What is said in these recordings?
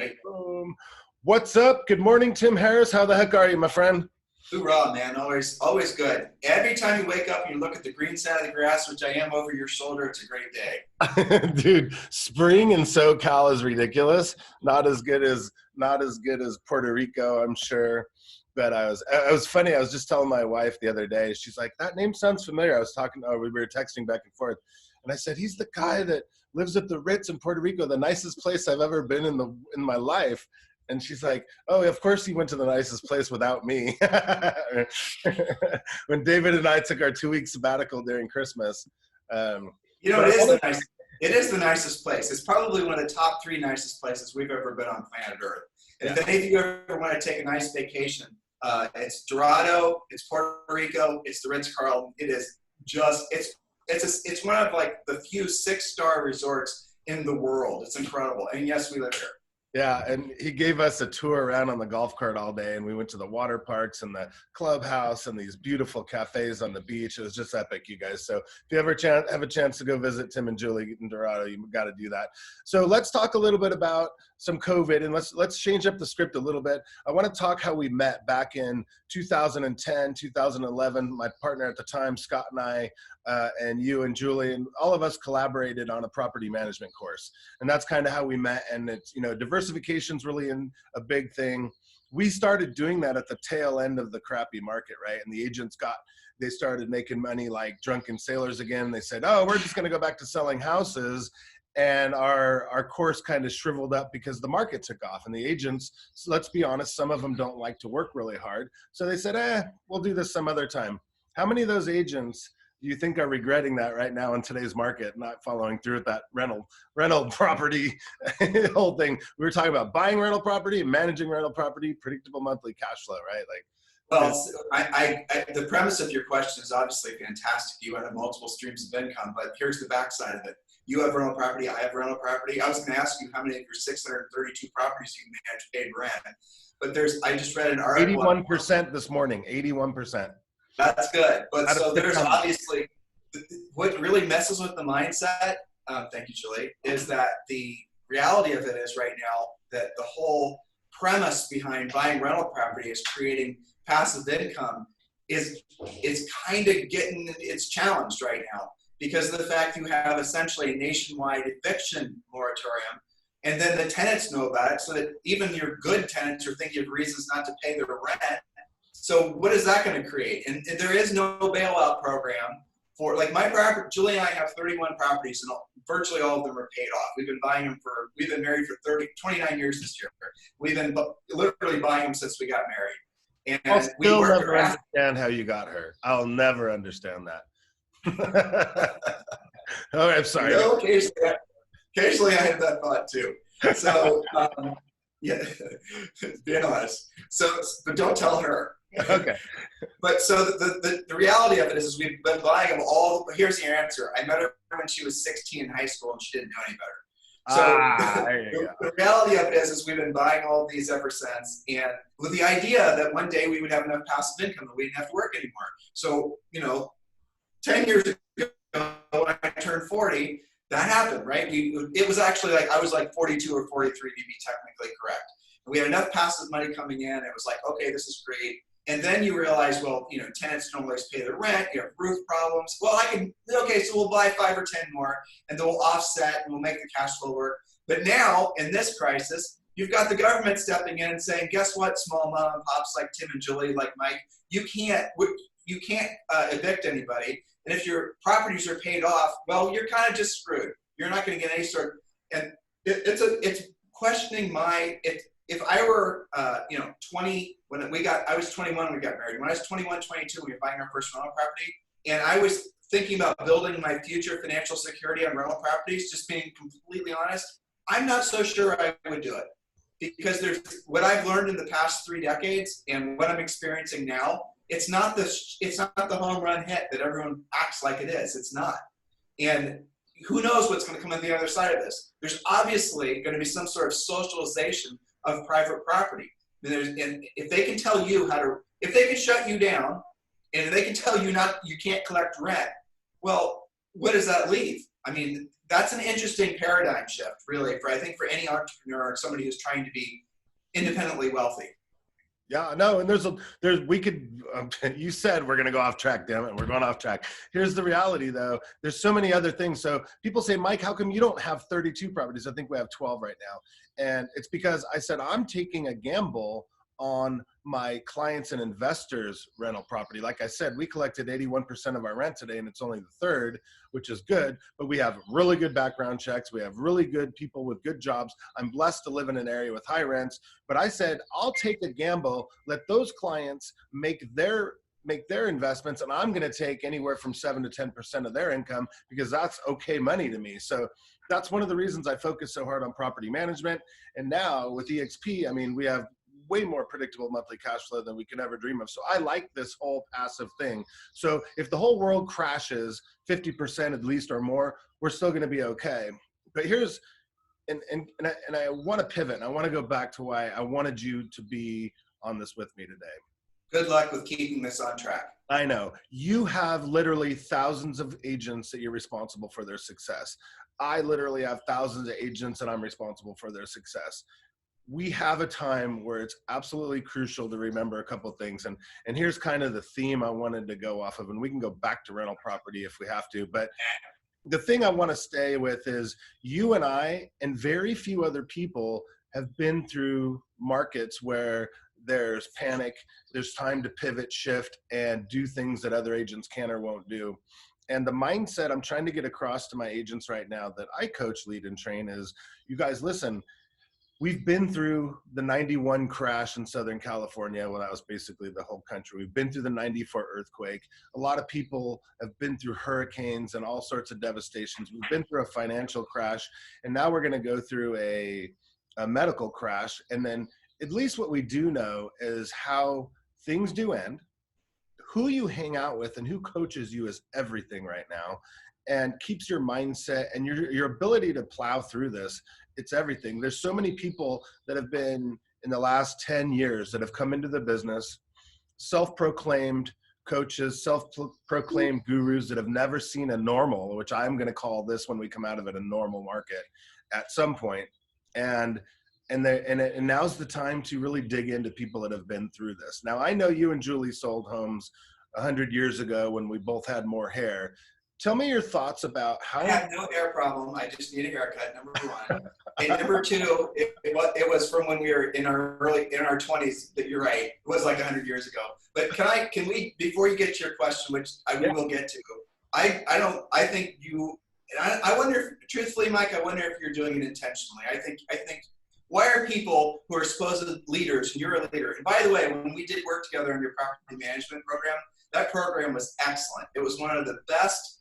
right? What's up? Good morning, Tim Harris. How the heck are you, my friend? Hoorah, man. Always good. Every time you wake up and you look at the green side of the grass, which I am over your shoulder, it's a great day. Dude, spring in SoCal is ridiculous. Not as good as Puerto Rico, I'm sure. But it was funny. I was just telling my wife the other day. She's like, "That name sounds familiar." I was talking. We were texting back and forth, and I said, "He's the guy that lives at the Ritz in Puerto Rico, the nicest place I've ever been in my life." And she's like, "Oh, of course he went to the nicest place without me." When David and I took our 2-week sabbatical during Christmas. It is the nicest place. It's probably one of the top 3 nicest places we've ever been on planet Earth. And if any of you ever want to take a nice vacation, it's Dorado, it's Puerto Rico, it's the Ritz-Carlton. It is just, it's one of like the few 6-star resorts in the world. It's incredible. And yes, we live here. Yeah, and he gave us a tour around on the golf cart all day, and we went to the water parks and the clubhouse and these beautiful cafes on the beach. It was just epic, you guys. So if you ever have a chance to go visit Tim and Julie in Dorado, you got to do that. So let's talk a little bit about some COVID, and let's change up the script a little bit. I want to talk how we met back in 2010, 2011. My partner at the time, Scott, and I, and you and Julie, and all of us collaborated on a property management course. And that's kind of how we met. And it's, diversification's really a big thing. We started doing that at the tail end of the crappy market, right? And the agents they started making money like drunken sailors again. They said, "Oh, we're just going to go back to selling houses." And our course kind of shriveled up because the market took off, and the agents, let's be honest, some of them don't like to work really hard. So they said, we'll do this some other time. How many of those agents do you think are regretting that right now in today's market, not following through with that rental property whole thing? We were talking about buying rental property and managing rental property, predictable monthly cash flow, right? Well, the premise of your question is obviously fantastic. You have multiple streams of income, but here's the backside of it. You have rental property, I have rental property. I was going to ask you how many of your 632 properties you manage paid rent, but I just read an article. 81% this morning, 81%. That's good. But so there's obviously, what really messes with the mindset, thank you, Julie, is that the reality of it is right now that the whole premise behind buying rental property is creating passive income is kind of it's challenged right now because of the fact you have essentially a nationwide eviction moratorium, and then the tenants know about it, so that even your good tenants are thinking of reasons not to pay their rent. So what is that going to create? And there is no bailout program for, like, my property. Julie and I have 31 properties, and virtually all of them are paid off. We've been married for 29 years this year. We've been literally buying them since we got married. And I'll still never understand how you got her. I'll never understand that. Oh, I'm sorry. Occasionally I have that thought too. So, yeah, being honest. But don't tell her. Okay. But so the reality of it is we've been buying them all. Here's the answer. I met her when she was 16 in high school, and she didn't know any better. So the reality of it is we've been buying all of these ever since, and with the idea that one day we would have enough passive income that we didn't have to work anymore. So 10 years ago when I turned 40, that happened, right? It was actually like I was like 42 or 43 to be technically correct. And we had enough passive money coming in. It was like, okay, this is great. And then you realize, well, tenants don't always pay their rent. You have roof problems. Well, so we'll buy 5 or 10 more, and then we'll offset, and we'll make the cash flow work. But now, in this crisis, you've got the government stepping in and saying, guess what, small mom and pops like Tim and Julie, like Mike, you can't evict anybody. And if your properties are paid off, well, you're kind of just screwed. You're not going to get any sort. And it's questioning if I were 20 I was 21 when we got married. When I was 21, 22, we were buying our first rental property, and I was thinking about building my future financial security on rental properties. Just being completely honest, I'm not so sure I would do it because there's what I've learned in the past 3 decades and what I'm experiencing now. It's not the home run hit that everyone acts like it is. It's not, and who knows what's going to come on the other side of this. There's obviously going to be some sort of socialization of private property. And if they can tell you if they can shut you down, and they can tell you you can't collect rent, well, what does that leave? I mean, that's an interesting paradigm shift, really, I think for any entrepreneur or somebody who's trying to be independently wealthy. Yeah, no, and we could, you said we're going to go off track, damn it. We're going off track. Here's the reality though. There's so many other things. So people say, Mike, how come you don't have 32 properties? I think we have 12 right now. And it's because I said, I'm taking a gamble on my clients and investors' rental property. Like I said, we collected 81% of our rent today, and it's only the third, which is good, but we have really good background checks. We have really good people with good jobs. I'm blessed to live in an area with high rents, but I said, I'll take a gamble, let those clients make their investments, and I'm going to take anywhere from 7 to 10% of their income because that's okay money to me. So that's one of the reasons I focus so hard on property management. And now with EXP, I mean, we have way more predictable monthly cash flow than we could ever dream of. So I like this whole passive thing. So if the whole world crashes 50% at least or more, we're still going to be okay. But here's, and I want to pivot, and I want to go back to why I wanted you to be on this with me today. Good luck with keeping this on track. I know. You have literally thousands of agents that you're responsible for their success. I literally have thousands of agents that I'm responsible for their success. We have a time where it's absolutely crucial to remember a couple of things. And here's kind of the theme I wanted to go off of, and we can go back to rental property if we have to. But the thing I want to stay with is you and I and very few other people have been through markets where there's panic, there's time to pivot, shift, and do things that other agents can or won't do. And the mindset I'm trying to get across to my agents right now that I coach, lead, and train is, you guys, listen, we've been through the 91 crash in Southern California. Well, that was basically the whole country. We've been through the 94 earthquake. A lot of people have been through hurricanes and all sorts of devastations. We've been through a financial crash, and now we're going to go through a medical crash. And then at least what we do know is how things do end. Who you hang out with and who coaches you is everything right now, and keeps your mindset and your ability to plow through this. It's everything. There's so many people that have been in the last 10 years that have come into the business, self-proclaimed coaches, self-proclaimed gurus that have never seen a normal, which I'm going to call this when we come out of it, a normal market at some point. And now's the time to really dig into people that have been through this. Now, I know you and Julie sold homes 100 years ago when we both had more hair. Tell me your thoughts about how— I have no hair problem. I just need a haircut, number one. And number two, it was from when we were in our 20s. That you're right. It was like 100 years ago. But can we, before you get to your question, which we will get to, I think you, and I wonder if, truthfully, Mike, I wonder if you're doing it intentionally. I think, why are people who are supposed leaders, and you're a leader, and by the way, when we did work together on your property management program, that program was excellent. It was one of the best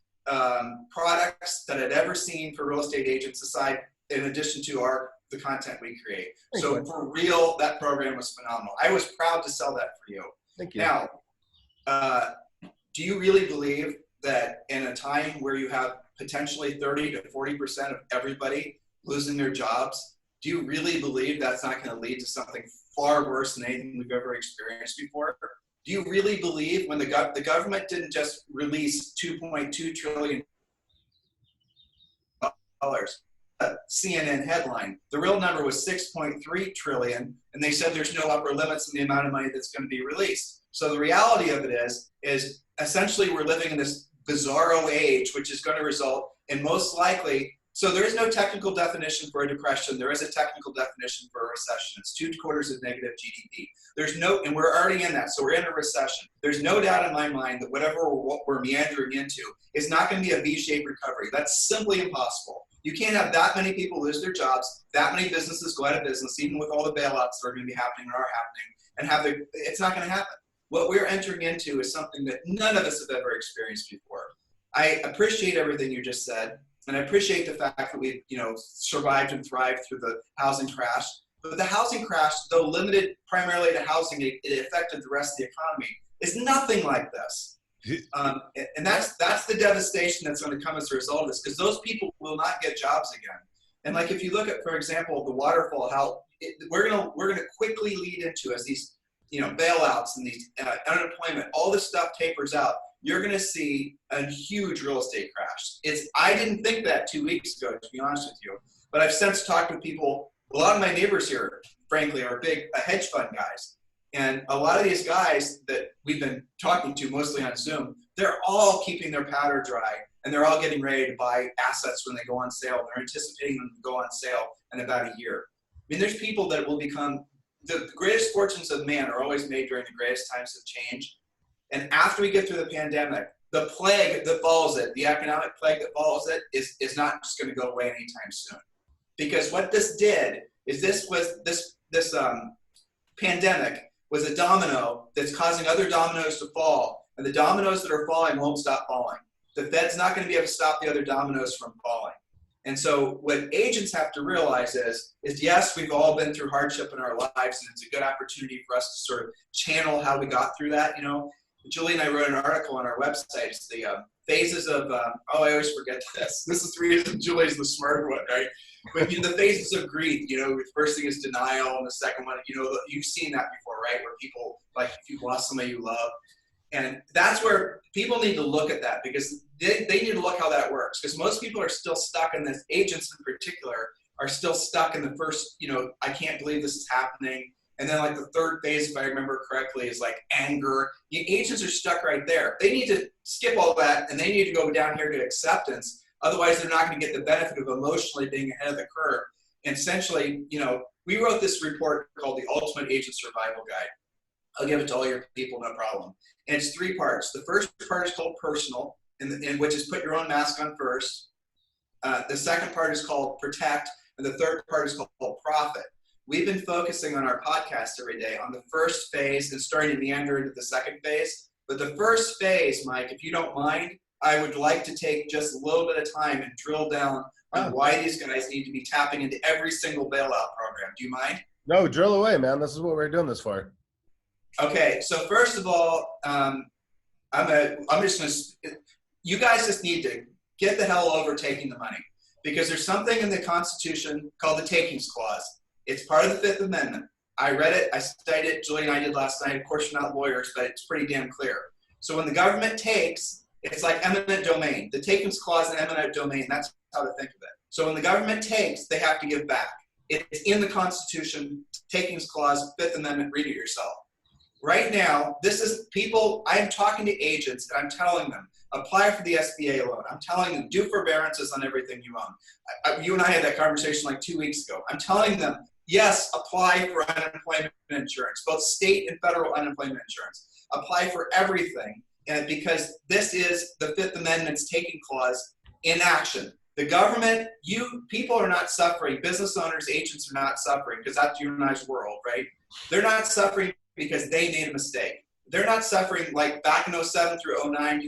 products that I'd ever seen for real estate agents, aside, in addition to the content we create. So for real, that program was phenomenal. I was proud to sell that for you. Thank you. Now, do you really believe that in a time where you have potentially 30 to 40% of everybody losing their jobs, do you really believe that's not going to lead to something far worse than anything we've ever experienced before? Do you really believe when the government didn't just release $2.2 trillion, CNN headline, the real number was $6.3 trillion, and they said there's no upper limits in the amount of money that's going to be released. So the reality of it is essentially we're living in this bizarro age, which is going to result in most likely— so there is no technical definition for a depression. There is a technical definition for a recession. It's 2 quarters of negative GDP. And we're already in that, so we're in a recession. There's no doubt in my mind that whatever we're meandering into is not going to be a V-shaped recovery. That's simply impossible. You can't have that many people lose their jobs, that many businesses go out of business, even with all the bailouts that are going to be happening and are happening, and it's not going to happen. What we're entering into is something that none of us have ever experienced before. I appreciate everything you just said. And I appreciate the fact that we, survived and thrived through the housing crash. But the housing crash, though limited primarily to housing, it affected the rest of the economy, is nothing like this. And that's the devastation that's going to come as a result of this, because those people will not get jobs again. And like if you look at, for example, the waterfall, how we're gonna quickly lead into, as these bailouts and these unemployment, all this stuff tapers out. you're going to see a huge real estate crash. I didn't think that 2 weeks ago, to be honest with you, but I've since talked with people. A lot of my neighbors here, frankly, are big hedge fund guys. And a lot of these guys that we've been talking to, mostly on Zoom, they're all keeping their powder dry, and they're all getting ready to buy assets when they go on sale. They're anticipating them to go on sale in about a year. I mean, there's people that will become, the greatest fortunes of man are always made during the greatest times of change. And after we get through the pandemic, the plague that follows it, the economic plague that follows it, is not just going to go away anytime soon. Because what this did is this pandemic was a domino that's causing other dominoes to fall. And the dominoes that are falling won't stop falling. The Fed's not going to be able to stop the other dominoes from falling. And so what agents have to realize is yes, we've all been through hardship in our lives, and it's a good opportunity for us to sort of channel how we got through that. You know, Julie and I wrote an article on our website. It's the phases of, I always forget this. This is the reason Julie's the smart one, right? But the phases of grief, the first thing is denial, and the second one, you've seen that before, right? Where people, like, if you've lost somebody you love. And that's where people need to look at that, because they need to look how that works. Because most people are still stuck in this, agents in particular, are still stuck in the first, I can't believe this is happening. And then like the third phase, if I remember correctly, is like anger. The agents are stuck right there. They need to skip all that, and they need to go down here to acceptance. Otherwise, they're not going to get the benefit of emotionally being ahead of the curve. And essentially, we wrote this report called the Ultimate Agent Survival Guide. I'll give it to all your people, no problem. And it's 3 parts. The first part is called personal, in which is put your own mask on first. The second part is called protect, and the third part is called profit. We've been focusing on our podcast every day on the first phase and starting to meander into the second phase. But the first phase, Mike, if you don't mind, I would like to take just a little bit of time and drill down on why these guys need to be tapping into every single bailout program. Do you mind? No, drill away, man. This is what we're doing this for. Okay, so first of all, you guys just need to get the hell over taking the money, because there's something in the Constitution called the Takings Clause. It's part of the Fifth Amendment. I read it, I studied it, Julie and I did last night. Of course, we're not lawyers, but it's pretty damn clear. So when the government takes, it's like eminent domain. The Takings Clause and eminent domain, that's how to think of it. So when the government takes, they have to give back. It's in the Constitution, Takings Clause, Fifth Amendment, read it yourself. Right now, this is people, I'm talking to agents and I'm telling them, apply for the SBA loan. I'm telling them, do forbearances on everything you own. You and I had that conversation like 2 weeks ago. I'm telling them, yes, apply for unemployment insurance, both state and federal unemployment insurance. Apply for everything, and because this is the Fifth Amendment's taking clause in action. The government, people are not suffering. Business owners, agents are not suffering, because that's your nice world, right? They're not suffering because they made a mistake. They're not suffering like back in 07 through 09.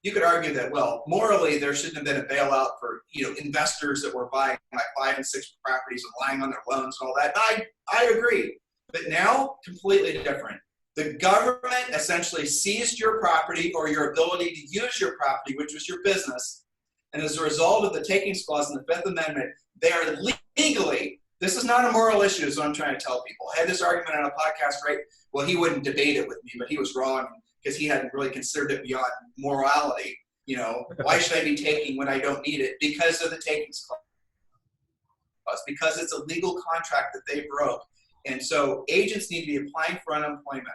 You could argue that, well, morally there shouldn't have been a bailout for investors that were buying like 5 and 6 properties and lying on their loans and all that. I agree, but now completely different. The government essentially seized your property or your ability to use your property, which was your business, and as a result of the Takings Clause in the Fifth Amendment, they are legally. This is not a moral issue, is what I'm trying to tell people. I had this argument on a podcast, right? Well, he wouldn't debate it with me, but he was wrong because he hadn't really considered it beyond morality. Why should I be taking when I don't need it? Because of the Takings Clause, because it's a legal contract that they broke. And so agents need to be applying for unemployment.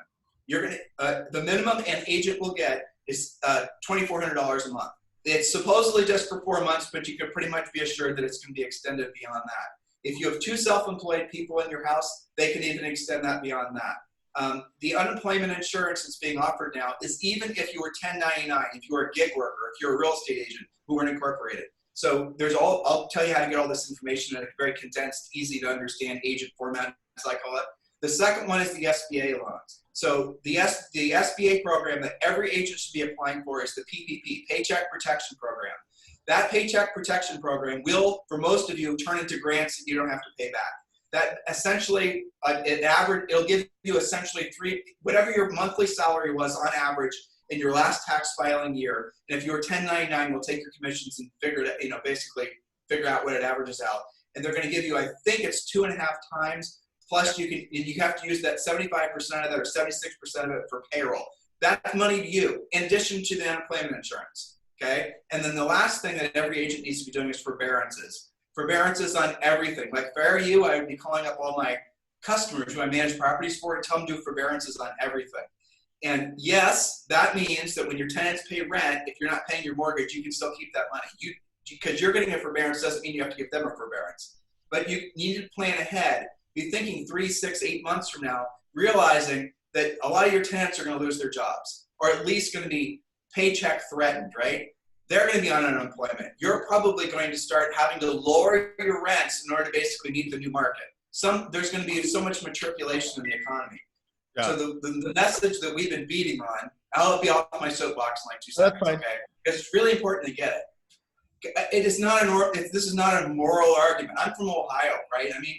The minimum an agent will get is $2,400 a month. It's supposedly just for 4 months, but you can pretty much be assured that it's going to be extended beyond that. If you have 2 self-employed people in your house, they can even extend that beyond that. The unemployment insurance that's being offered now is even if you were 1099, if you were a gig worker, if you're a real estate agent who weren't incorporated. So I'll tell you how to get all this information in a very condensed, easy to understand agent format, as I call it. The second one is the SBA loans. So the SBA program that every agent should be applying for is the PPP, Paycheck Protection Program. That Paycheck Protection Program will, for most of you, turn into grants that you don't have to pay back. That essentially, it'll give you essentially whatever your monthly salary was on average in your last tax filing year. And if you were 1099, we'll take your commissions and basically figure out what it averages out. And they're going to give you, I think it's 2.5 times. Plus, you have to use that 75% of that or 76% of it for payroll. That's money to you, in addition to the unemployment insurance, okay? And then the last thing that every agent needs to be doing is forbearances. Forbearances on everything. Like if I were you, I would be calling up all my customers who I manage properties for and tell them to do forbearances on everything. And yes, that means that when your tenants pay rent, if you're not paying your mortgage, you can still keep that money. Because you're getting a forbearance doesn't mean you have to give them a forbearance. But you need to plan ahead. Be thinking 3, 6, 8 months from now, realizing that a lot of your tenants are going to lose their jobs, or at least going to be paycheck threatened, right? They're going to be on unemployment. You're probably going to start having to lower your rents in order to basically meet the new market. There's going to be so much matriculation in the economy. Yeah. So the message that we've been beating on, I'll be off my soapbox in like 2 seconds, okay? Because it's really important to get it. It is not this is not a moral argument. I'm from Ohio, right? I mean,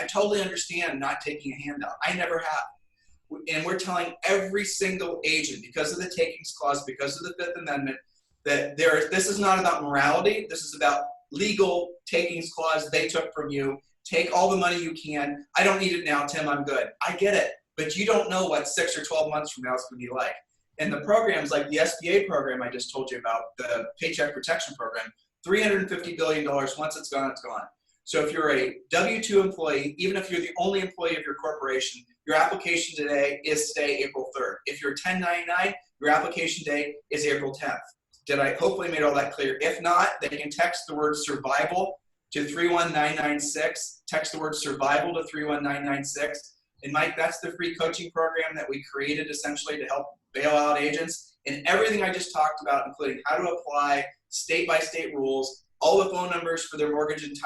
I totally understand not taking a handout. I never have. And we're telling every single agent, because of the takings clause, because of the Fifth Amendment, that this is not about morality. This is about legal takings clause they took from you. Take all the money you can. I don't need it now, Tim. I'm good. I get it. But you don't know what 6 or 12 months from now it's going to be like. And the programs like the SBA program I just told you about, the Paycheck Protection Program, $350 billion. Once it's gone, it's gone. So if you're a W-2 employee, even if you're the only employee of your corporation, your application today is today, April 3rd. If you're 1099, your application date is April 10th. Did I hopefully made all that clear? If not, they can text the word survival to 31996. Text the word survival to 31996. And Mike, that's the free coaching program that we created essentially to help bail out agents. And everything I just talked about, including how to apply state-by-state rules, all the phone numbers for their mortgage and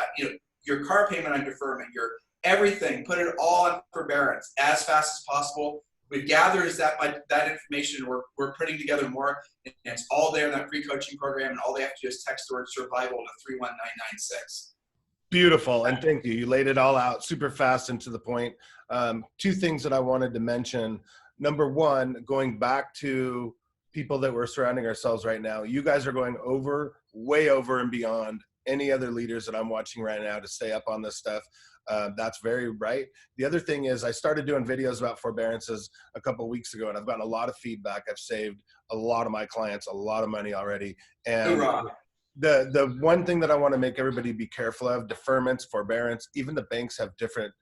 your car payment on deferment, your everything, put it all on forbearance as fast as possible. We've gathered that information. We're putting together more, and it's all there in that free coaching program. And all they have to do is text the word survival to 31996. Beautiful, and thank you. You laid it all out super fast and to the point. 2 things that I wanted to mention. Number one, going back to people that we're surrounding ourselves right now, you guys are going way over and beyond any other leaders that I'm watching right now to stay up on this stuff. That's very right. The other thing is I started doing videos about forbearances a couple of weeks ago, and I've gotten a lot of feedback. I've saved a lot of my clients a lot of money already. And the one thing that I want to make everybody be careful of, deferments, forbearance, even the banks have different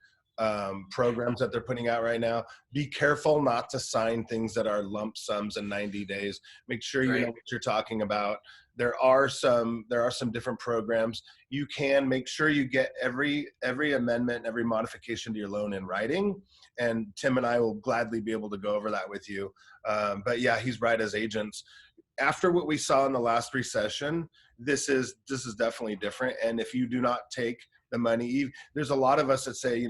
programs that they're putting out right now. Be careful not to sign things that are lump sums in 90 days. Make sure you know what you're talking about. There are some different programs. You can make sure you get every amendment, every modification to your loan in writing. And Tim and I will gladly be able to go over that with you. But yeah, he's right. As agents, after what we saw in the last recession, this is definitely different. And if you do not take the money, there's a lot of us that say,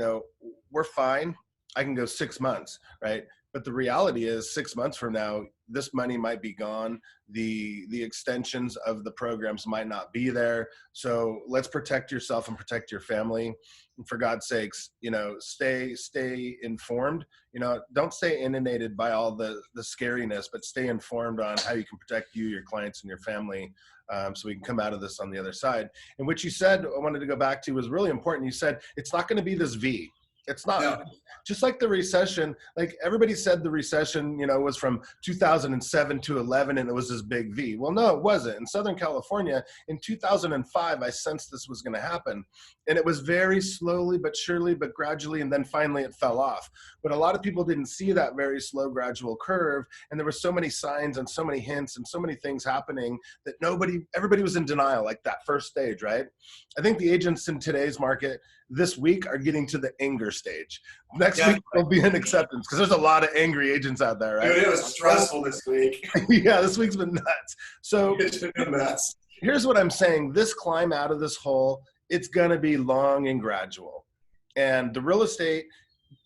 we're fine. I can go 6 months, right? But the reality is 6 months from now, this money might be gone. The extensions of the programs might not be there. So let's protect yourself and protect your family. And for God's sakes, stay informed. Don't stay inundated by all the scariness, but stay informed on how you can protect you, your clients, and your family, so we can come out of this on the other side. And what you said, I wanted to go back to, was really important. You said it's not going to be this V. It's not. No. Just like the recession, like everybody said the recession, was from 2007 to 11 and it was this big V. Well, no, it wasn't. In Southern California, in 2005, I sensed this was going to happen. And it was very slowly, but surely, but gradually, and then finally it fell off. But a lot of people didn't see that very slow, gradual curve. And there were so many signs and so many hints and so many things happening that everybody was in denial, like that first stage, right? I think the agents in today's market this week are getting to the anger stage. Next week will be an acceptance, because there's a lot of angry agents out there, right? Dude, it was stressful this week. Yeah, this week's been nuts. So here's what I'm saying. This climb out of this hole, it's going to be long and gradual. And the real estate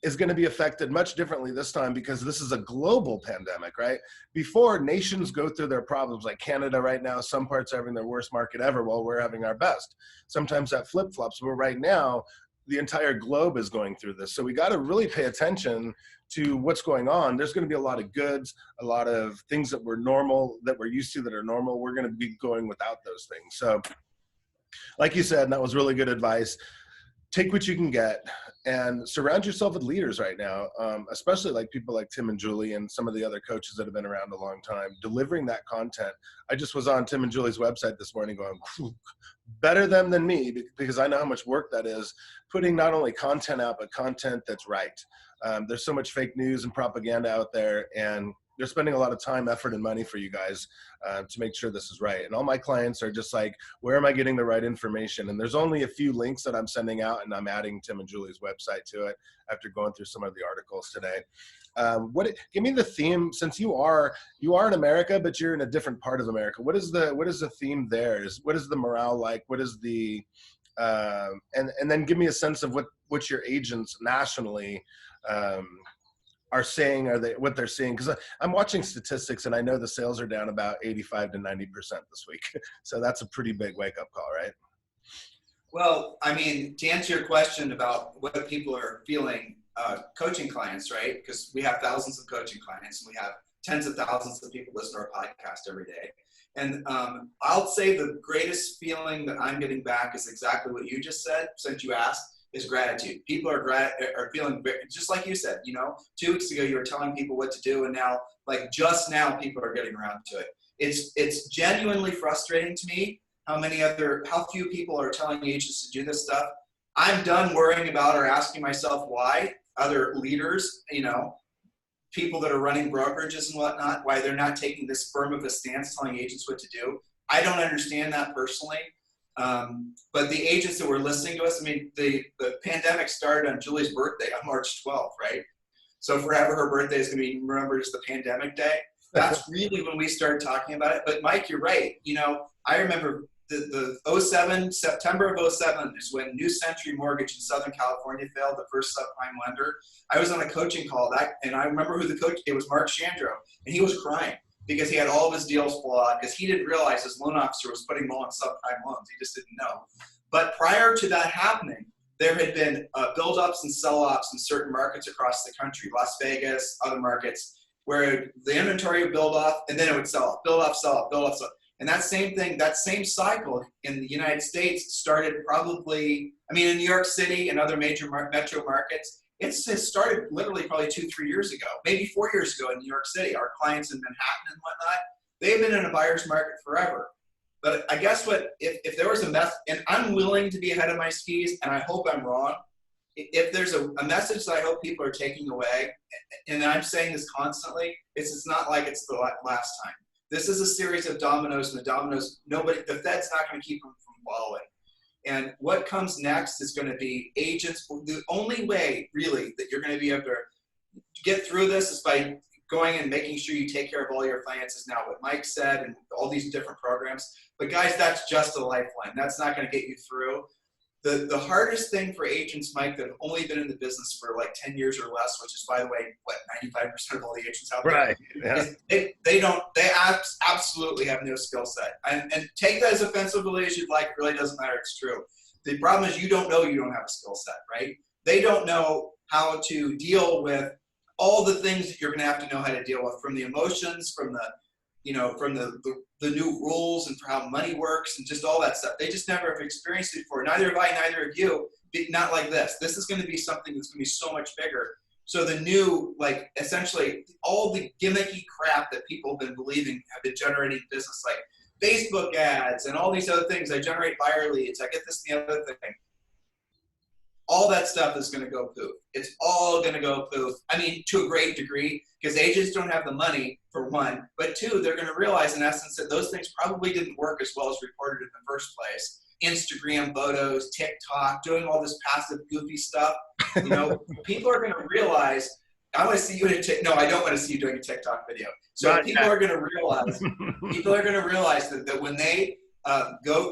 is going to be affected much differently this time, because this is a global pandemic, right? Before, nations go through their problems, like Canada right now, some parts are having their worst market ever while we're having our best. Sometimes that flip-flops, but right now, the entire globe is going through this. So we got to really pay attention to what's going on. There's going to be a lot of goods, a lot of things that we're used to that are normal. We're going to be going without those things. So like you said, and that was really good advice, take what you can get and surround yourself with leaders right now, especially like people like Tim and Julie and some of the other coaches that have been around a long time, delivering that content. I just was on Tim and Julie's website this morning going, better them than me, because I know how much work that is, putting not only content out, but content that's right. There's so much fake news and propaganda out there, and they're spending a lot of time, effort, and money for you guys to make sure this is right. And all my clients are just like, where am I getting the right information? And there's only a few links that I'm sending out, and I'm adding Tim and Julie's website to it after going through some of the articles today. Give me the theme, since you are in America, but you're in a different part of America. What is the theme there? What is the morale like? What is the and then give me a sense of what your agents nationally are saying, what they're seeing, because I'm watching statistics and I know the sales are down about 85 to 90% this week. So that's a pretty big wake up call, right? Well, I mean, to answer your question about what people are feeling, coaching clients, right? Because we have thousands of coaching clients and we have tens of thousands of people listen to our podcast every day. And I'll say the greatest feeling that I'm getting back is exactly what you just said, since you asked, is gratitude. People are feeling, just like you said, 2 weeks ago you were telling people what to do, and now, like just now, people are getting around to it. It's genuinely frustrating to me how few people are telling agents to do this stuff. I'm done worrying about or asking myself why other leaders, people that are running brokerages and whatnot, why they're not taking this firm of a stance telling agents what to do. I don't understand that personally. But the agents that were listening to us, I mean, the pandemic started on Julie's birthday on March 12th, right? So forever her birthday is going to be remembered as the pandemic day. That's really when we started talking about it. But Mike, you're right. I remember the September of 07 is when New Century Mortgage in Southern California failed, the first subprime lender. I was on a coaching call and I remember who the coach, it was Mark Chandro, and he was crying because he had all of his deals flawed because he didn't realize his loan officer was putting them all in subprime loans. He just didn't know. But prior to that happening, there had been build-ups and sell-offs in certain markets across the country, Las Vegas, other markets, where the inventory would build off and then it would sell off, build off, sell off, build off, sell off. And that same thing, that same cycle in the United States started probably, in New York City and other major metro markets, it started literally probably 2-3 years ago, maybe 4 years ago in New York City. Our clients in Manhattan and whatnot, they've been in a buyer's market forever. But I guess if there was a message, and I'm willing to be ahead of my skis, and I hope I'm wrong, if there's a message that I hope people are taking away, and I'm saying this constantly, it's not like it's the last time. This is a series of dominoes, and the Fed's not going to keep them from following. And what comes next is going to be agents. The only way, really, that you're going to be able to get through this is by going and making sure you take care of all your finances now, what Mike said, and all these different programs. But guys, that's just a lifeline. That's not going to get you through. The hardest thing for agents, Mike, that have only been in the business for like 10 years or less, which is, by the way, 95% of all the agents out there, right? Yeah. They absolutely have no skill set. And take that as offensively as you'd like. It really doesn't matter. It's true. The problem is you don't know you don't have a skill set, right? They don't know how to deal with all the things that you're going to have to know how to deal with, from the emotions, from the new rules and for how money works and just all that stuff. They just never have experienced it before. Neither have I, neither have you. Not like this. This is going to be something that's going to be so much bigger. So the new, essentially all the gimmicky crap that people have been believing have been generating business, like Facebook ads and all these other things. I generate buyer leads. I get this and the other thing. All that stuff is going to go poof. It's all going to go poof. To a great degree, because agents don't have the money, for one. But two, they're going to realize, in essence, that those things probably didn't work as well as reported in the first place. Instagram photos, TikTok, doing all this passive, goofy stuff. People are going to realize, I want to see you in I don't want to see you doing a TikTok video. So people are going to realize that when they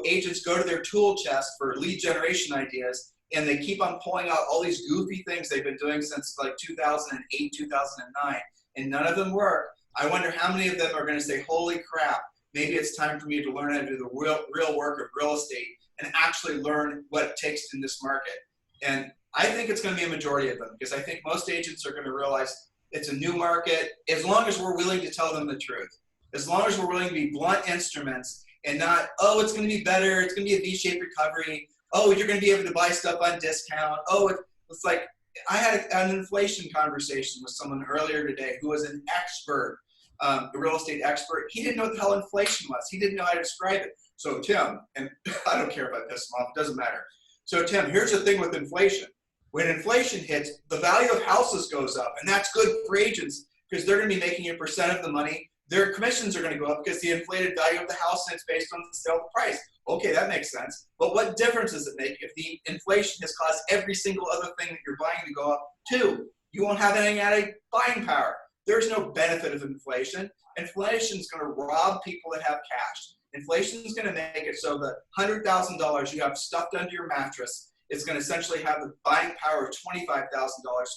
agents go to their tool chest for lead generation ideas, and they keep on pulling out all these goofy things they've been doing since 2008, 2009, and none of them work. I wonder how many of them are going to say, holy crap, maybe it's time for me to learn how to do the real work of real estate and actually learn what it takes in this market. And I think it's going to be a majority of them, because I think most agents are going to realize it's a new market, as long as we're willing to tell them the truth. As long as we're willing to be blunt instruments and not, it's going to be better, it's going to be a V-shaped recovery, oh, you're going to be able to buy stuff on discount. Oh, it's like, I had an inflation conversation with someone earlier today who was an expert, a real estate expert. He didn't know what the hell inflation was. He didn't know how to describe it. So Tim, and I don't care if I piss him off, it doesn't matter. So Tim, here's the thing with inflation. When inflation hits, the value of houses goes up, and that's good for agents because they're going to be making a percent of the money. Their commissions are going to go up because the inflated value of the house, and it's based on the sale price. Okay, that makes sense. But what difference does it make if the inflation has caused every single other thing that you're buying to go up too? You won't have any added buying power. There's no benefit of inflation. Inflation is going to rob people that have cash. Inflation is going to make it so the $100,000 you have stuffed under your mattress is going to essentially have the buying power of $25,000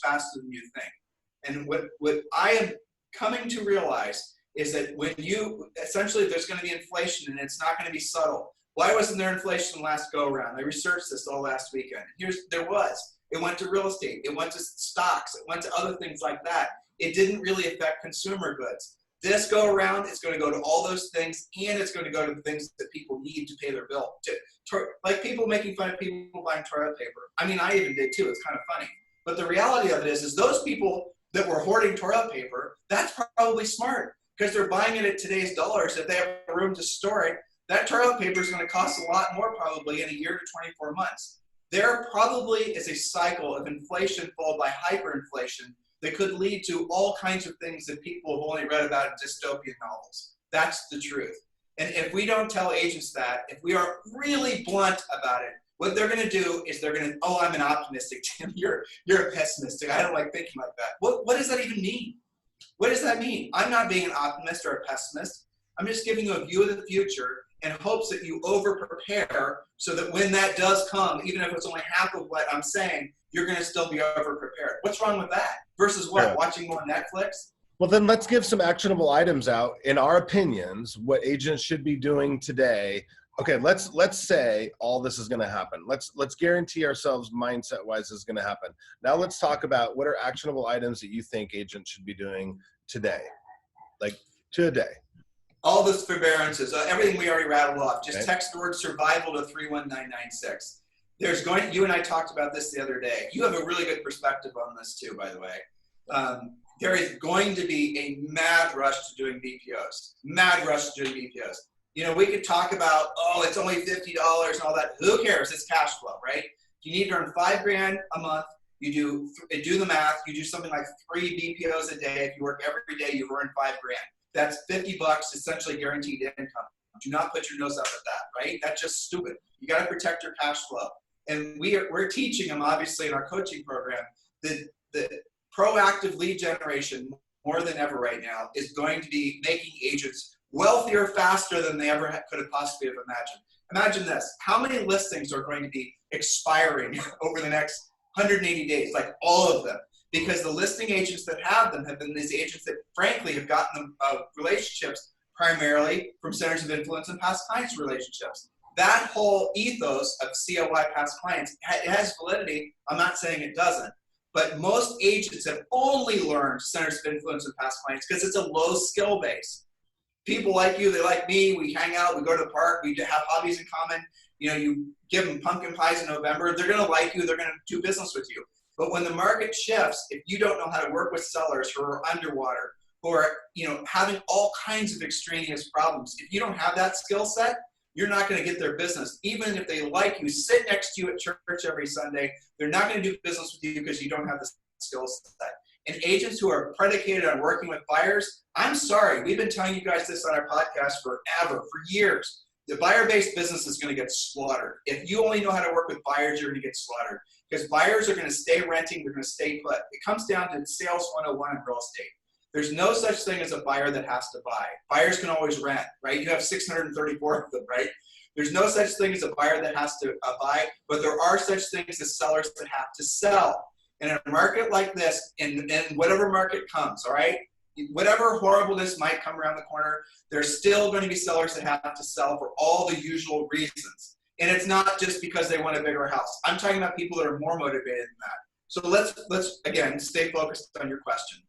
faster than you think. And what I am coming to realize is that when you, essentially there's going to be inflation and it's not going to be subtle. Why wasn't there inflation last go around? I researched this all last weekend. There was. It went to real estate. It went to stocks. It went to other things like that. It didn't really affect consumer goods. This go around, it's going to go to all those things, and it's going to go to the things that people need to pay their bill. Like people making fun of people buying toilet paper. I mean, I even did too. It's kind of funny. But the reality of it is those people that were hoarding toilet paper, that's probably smart because they're buying it at today's dollars. If they have room to store it, that toilet paper is going to cost a lot more probably in a year to 24 months. There probably is a cycle of inflation followed by hyperinflation that could lead to all kinds of things that people have only read about in dystopian novels. That's the truth. And if we don't tell agents that, if we are really blunt about it, what they're going to do is they're going to, oh, I'm an optimistic, Tim. You're a pessimistic. I don't like thinking like that. What does that even mean? What does that mean? I'm not being an optimist or a pessimist. I'm just giving you a view of the future in hopes that you over-prepare so that when that does come, even if it's only half of what I'm saying, you're going to still be over-prepared. What's wrong with that? Versus what? Yeah. Watching more Netflix? Well, then let's give some actionable items out. In our opinions, what agents should be doing today. Okay, let's say all this is going to happen. Let's guarantee ourselves mindset-wise is going to happen. Now let's talk about what are actionable items that you think agents should be doing today, like today. All this forbearances, everything we already rattled off. Just text the word survival to 31996. You and I talked about this the other day. You have a really good perspective on this too, by the way. There is going to be a mad rush to doing BPOs. Mad rush to doing BPOs. You know, we could talk about, oh, it's only $50 and all that. Who cares? It's cash flow, right? You need to earn $5,000 a month. You do the math. You do something like 3 BPOs a day. If you work every day, you've earned $5,000. That's $50, essentially guaranteed income. Do not put your nose up at that, right? That's just stupid. You got to protect your cash flow. And we're teaching them, obviously, in our coaching program, that the proactive lead generation, more than ever right now, is going to be making agents wealthier faster than they ever could have possibly have imagined. Imagine this. How many listings are going to be expiring over the next 180 days? Like all of them. Because the listing agents that have them have been these agents that, frankly, have gotten them relationships primarily from centers of influence and past clients relationships. That whole ethos of COI past clients, it has validity. I'm not saying it doesn't. But most agents have only learned centers of influence and past clients because it's a low skill base. People like you, they like me, we hang out, we go to the park, we have hobbies in common. You know, you give them pumpkin pies in November, they're going to like you, they're going to do business with you. But when the market shifts, if you don't know how to work with sellers who are underwater, who are, you know, having all kinds of extraneous problems, if you don't have that skill set, you're not going to get their business. Even if they like you, sit next to you at church every Sunday, they're not going to do business with you because you don't have the skill set. And agents who are predicated on working with buyers, I'm sorry, we've been telling you guys this on our podcast forever, for years. The buyer-based business is going to get slaughtered. If you only know how to work with buyers, you're going to get slaughtered. Because buyers are going to stay renting, they're going to stay put. It comes down to sales 101 in real estate. There's no such thing as a buyer that has to buy. Buyers can always rent, right? You have 634 of them, right? There's no such thing as a buyer that has to buy, but there are such things as sellers that have to sell. In a market like this, in whatever market comes, all right? Whatever horribleness might come around the corner, there's still going to be sellers that have to sell for all the usual reasons. And it's not just because they want a bigger house. I'm talking about people that are more motivated than that. So let's again, stay focused on your question.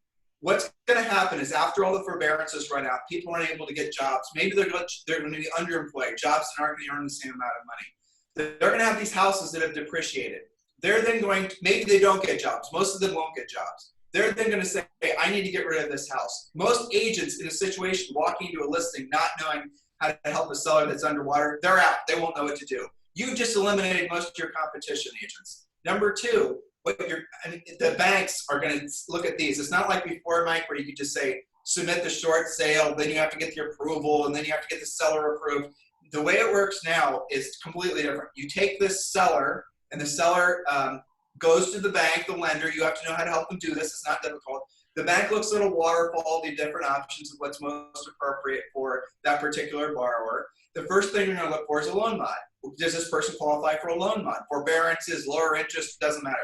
What's going to happen is after all the forbearances run out, people aren't able to get jobs. Maybe they're going to be underemployed, jobs that aren't going to earn the same amount of money. They're going to have these houses that have depreciated. They're then going to, maybe they don't get jobs. Most of them won't get jobs. They're then going to say, hey, I need to get rid of this house. Most agents in a situation walking into a listing, not knowing how to help a seller that's underwater, they're out. They won't know what to do. You just eliminated most of your competition, agents. Number two, the banks are going to look at these. It's not like before, Mike, where you could just say, submit the short sale, then you have to get the approval, and then you have to get the seller approved. The way it works now is completely different. You take this seller, and the seller goes to the bank, the lender. You have to know how to help them do this. It's not difficult. The bank looks at a waterfall, the different options of what's most appropriate for that particular borrower. The first thing you're going to look for is a loan mod. Does this person qualify for a loan mod? Forbearance is lower interest, doesn't matter.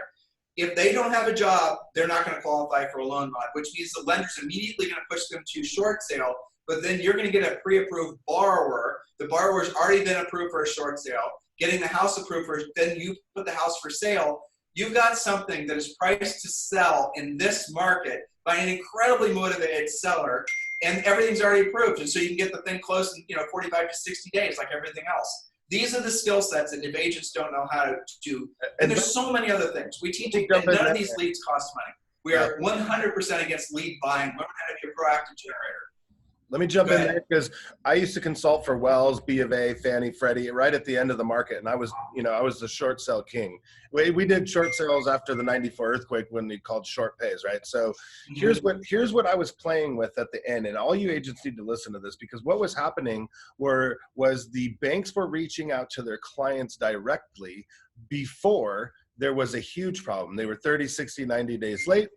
If they don't have a job, they're not going to qualify for a loan mod, which means the lender's immediately going to push them to short sale, but then you're going to get a pre-approved borrower. The borrower's already been approved for a short sale. Getting the house approved for, then you put the house for sale. You've got something that is priced to sell in this market by an incredibly motivated seller, and everything's already approved. And so you can get the thing closed in 45 to 60 days like everything else. These are the skill sets that if agents don't know how to do, and there's so many other things. We teach, and none of these leads cost money. We are 100% against lead buying. Learn how to be a proactive generator. Let me jump in there because I used to consult for Wells, B of A, Fannie, Freddie, right at the end of the market, and I was the short sale king. We did short sales after the '94 earthquake when they called short pays, right? So here's what I was playing with at the end, and all you agents need to listen to this, because what was happening was the banks were reaching out to their clients directly before there was a huge problem. They were 30, 60, 90 days late.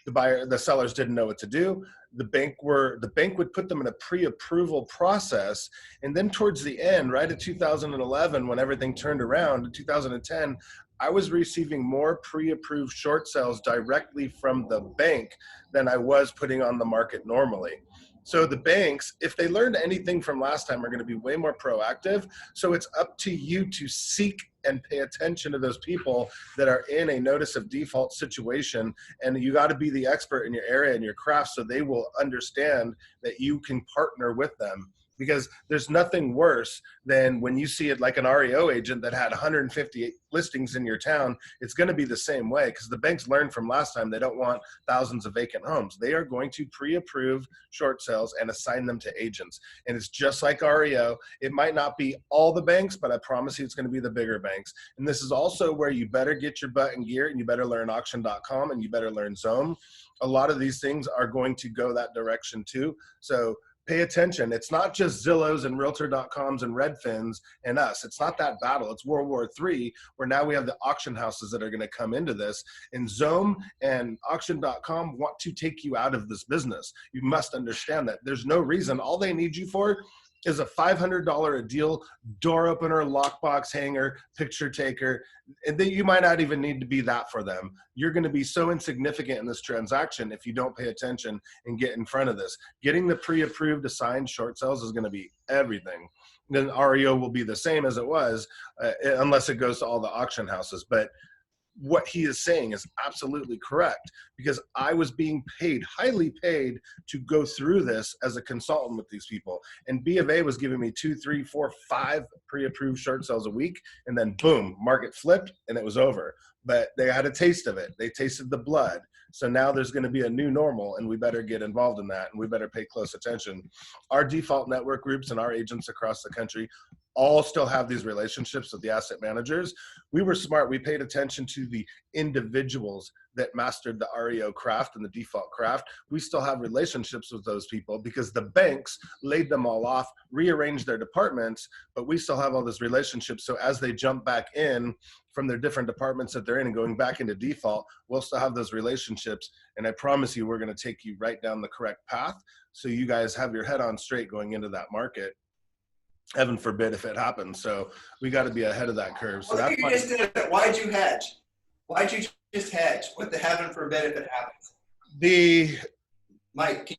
The sellers didn't know what to do. The bank would put them in a pre-approval process, and then towards the end, right at 2011, when everything turned around in 2010, I was receiving more pre-approved short sales directly from the bank than I was putting on the market normally. So the banks, if they learned anything from last time, are going to be way more proactive. So it's up to you to seek and pay attention to those people that are in a notice of default situation. And you got to be the expert in your area and your craft so they will understand that you can partner with them. Because there's nothing worse than when you see it like an REO agent that had 150 listings in your town. It's going to be the same way, because the banks learned from last time they don't want thousands of vacant homes. They are going to pre-approve short sales and assign them to agents. And it's just like REO. It might not be all the banks, but I promise you it's going to be the bigger banks. And this is also where you better get your butt in gear, and you better learn auction.com, and you better learn Zone. A lot of these things are going to go that direction too. So pay attention. It's not just Zillows and Realtor.coms and Redfins and us. It's not that battle. It's World War III, where now we have the auction houses that are going to come into this. And Zome and Auction.com want to take you out of this business. You must understand that. There's no reason. All they need you for is a $500 a deal, door opener, lockbox hanger, picture taker. And then you might not even need to be that for them. You're going to be so insignificant in this transaction if you don't pay attention and get in front of this. Getting the pre-approved assigned short sales is going to be everything. Then REO will be the same as it was, unless it goes to all the auction houses. But what he is saying is absolutely correct, because I was being paid, highly paid, to go through this as a consultant with these people. And B of A was giving me 2, 3, 4, 5 pre-approved short sales a week. And then boom, market flipped and it was over. But they had a taste of it. They tasted the blood. So now there's going to be a new normal, and we better get involved in that, and we better pay close attention. Our default network groups and our agents across the country all still have these relationships with the asset managers. We were smart. We paid attention to the individuals that mastered the REO craft and the default craft. We still have relationships with those people because the banks laid them all off, rearranged their departments, but we still have all those relationships. So as they jump back in from their different departments that they're in and going back into default, we'll still have those relationships. And I promise you, we're going to take you right down the correct path so you guys have your head on straight going into that market. Heaven forbid if it happens. So we got to be ahead of that curve. So you just did it. Why'd you hedge? Why'd you just hedge? What the heaven forbid if it happens? Mike,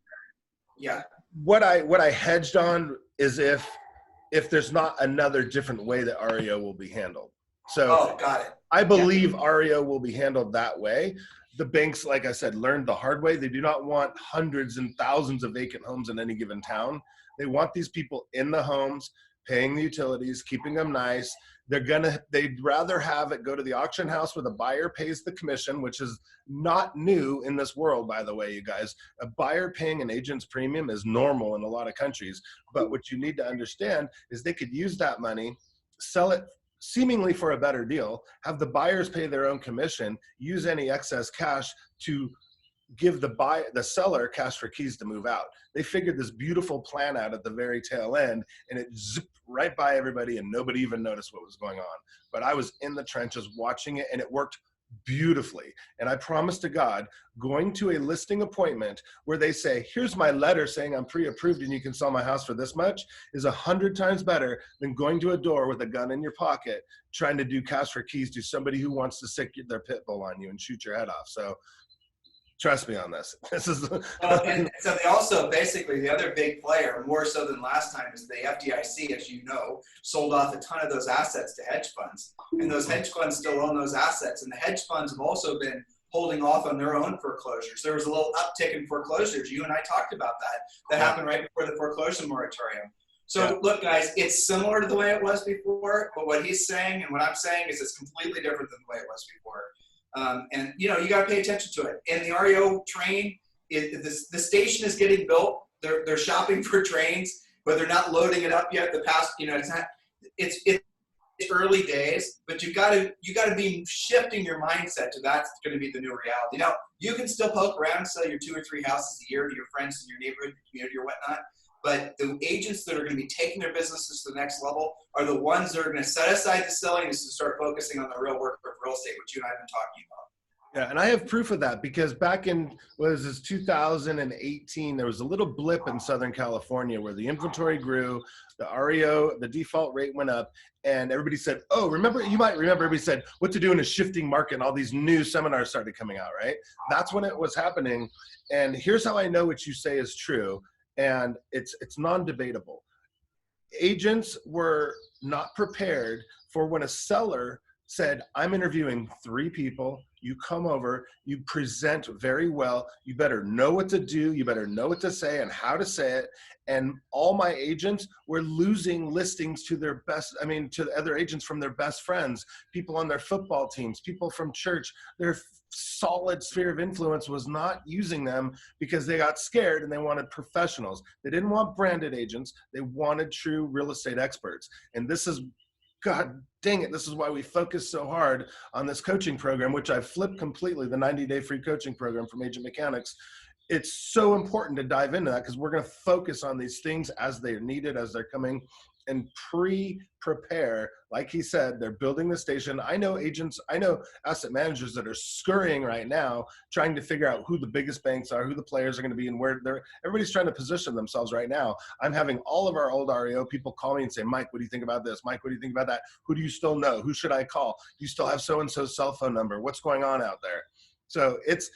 yeah. What I hedged on is if there's not another different way that REO will be handled. So got it. I believe REO will be handled that way. The banks, like I said, learned the hard way. They do not want hundreds and thousands of vacant homes in any given town. They want these people in the homes, paying the utilities, keeping them nice. They'd rather have it go to the auction house where the buyer pays the commission, which is not new in this world, by the way, you guys. A buyer paying an agent's premium is normal in a lot of countries. But what you need to understand is they could use that money, sell it seemingly for a better deal, have the buyers pay their own commission, use any excess cash to give the seller cash for keys to move out. They figured this beautiful plan out at the very tail end, and it zipped right by everybody, and nobody even noticed what was going on. But I was in the trenches watching it, and it worked beautifully. And I promise to God, going to a listing appointment where they say, here's my letter saying I'm pre-approved and you can sell my house for this much, is 100 times better than going to a door with a gun in your pocket trying to do cash for keys to somebody who wants to stick their pit bull on you and shoot your head off. So trust me on this. This is and so they also, basically, the other big player, more so than last time, is the FDIC, as you know, sold off a ton of those assets to hedge funds. And those hedge funds still own those assets. And the hedge funds have also been holding off on their own foreclosures. There was a little uptick in foreclosures. You and I talked about that happened right before the foreclosure moratorium. So look, guys, it's similar to the way it was before, but what he's saying and what I'm saying is it's completely different than the way it was before. And you know, you got to pay attention to it. And the REO train, the station is getting built. They're shopping for trains, but they're not loading it up yet. It's early days, but you got to be shifting your mindset to that's going to be the new reality. Now, you can still poke around and sell your 2 or 3 houses a year to your friends in your neighborhood, community, or whatnot. But the agents that are going to be taking their businesses to the next level are the ones that are going to set aside the selling and start focusing on the real work of real estate, which you and I have been talking about. Yeah, and I have proof of that because back in, 2018, there was a little blip in Southern California where the inventory grew, the REO, the default rate went up, and everybody said, oh, you might remember, everybody said, what to do in a shifting market, and all these new seminars started coming out, right? That's when it was happening. And here's how I know what you say is true. And it's non-debatable. Agents were not prepared for when a seller said, I'm interviewing 3 people, you come over, you present very well, you better know what to do, you better know what to say and how to say it. And all my agents were losing listings to to other agents from their best friends, people on their football teams, people from church. Their solid sphere of influence was not using them because they got scared and they wanted professionals. They didn't want branded agents. They wanted true real estate experts. And this is, God dang it, this is why we focus so hard on this coaching program, which I've flipped completely, the 90-day free coaching program from Agent Mechanics. It's so important to dive into that because we're going to focus on these things as they're needed, as they're coming, and prepare. Like he said, they're building the station. I know agents, I know asset managers that are scurrying right now, trying to figure out who the biggest banks are, who the players are going to be, and where everybody's trying to position themselves right now. I'm having all of our old REO people call me and say, Mike, what do you think about this? Mike, what do you think about that? Who do you still know? Who should I call? Do you still have so-and-so's cell phone number? What's going on out there? So it's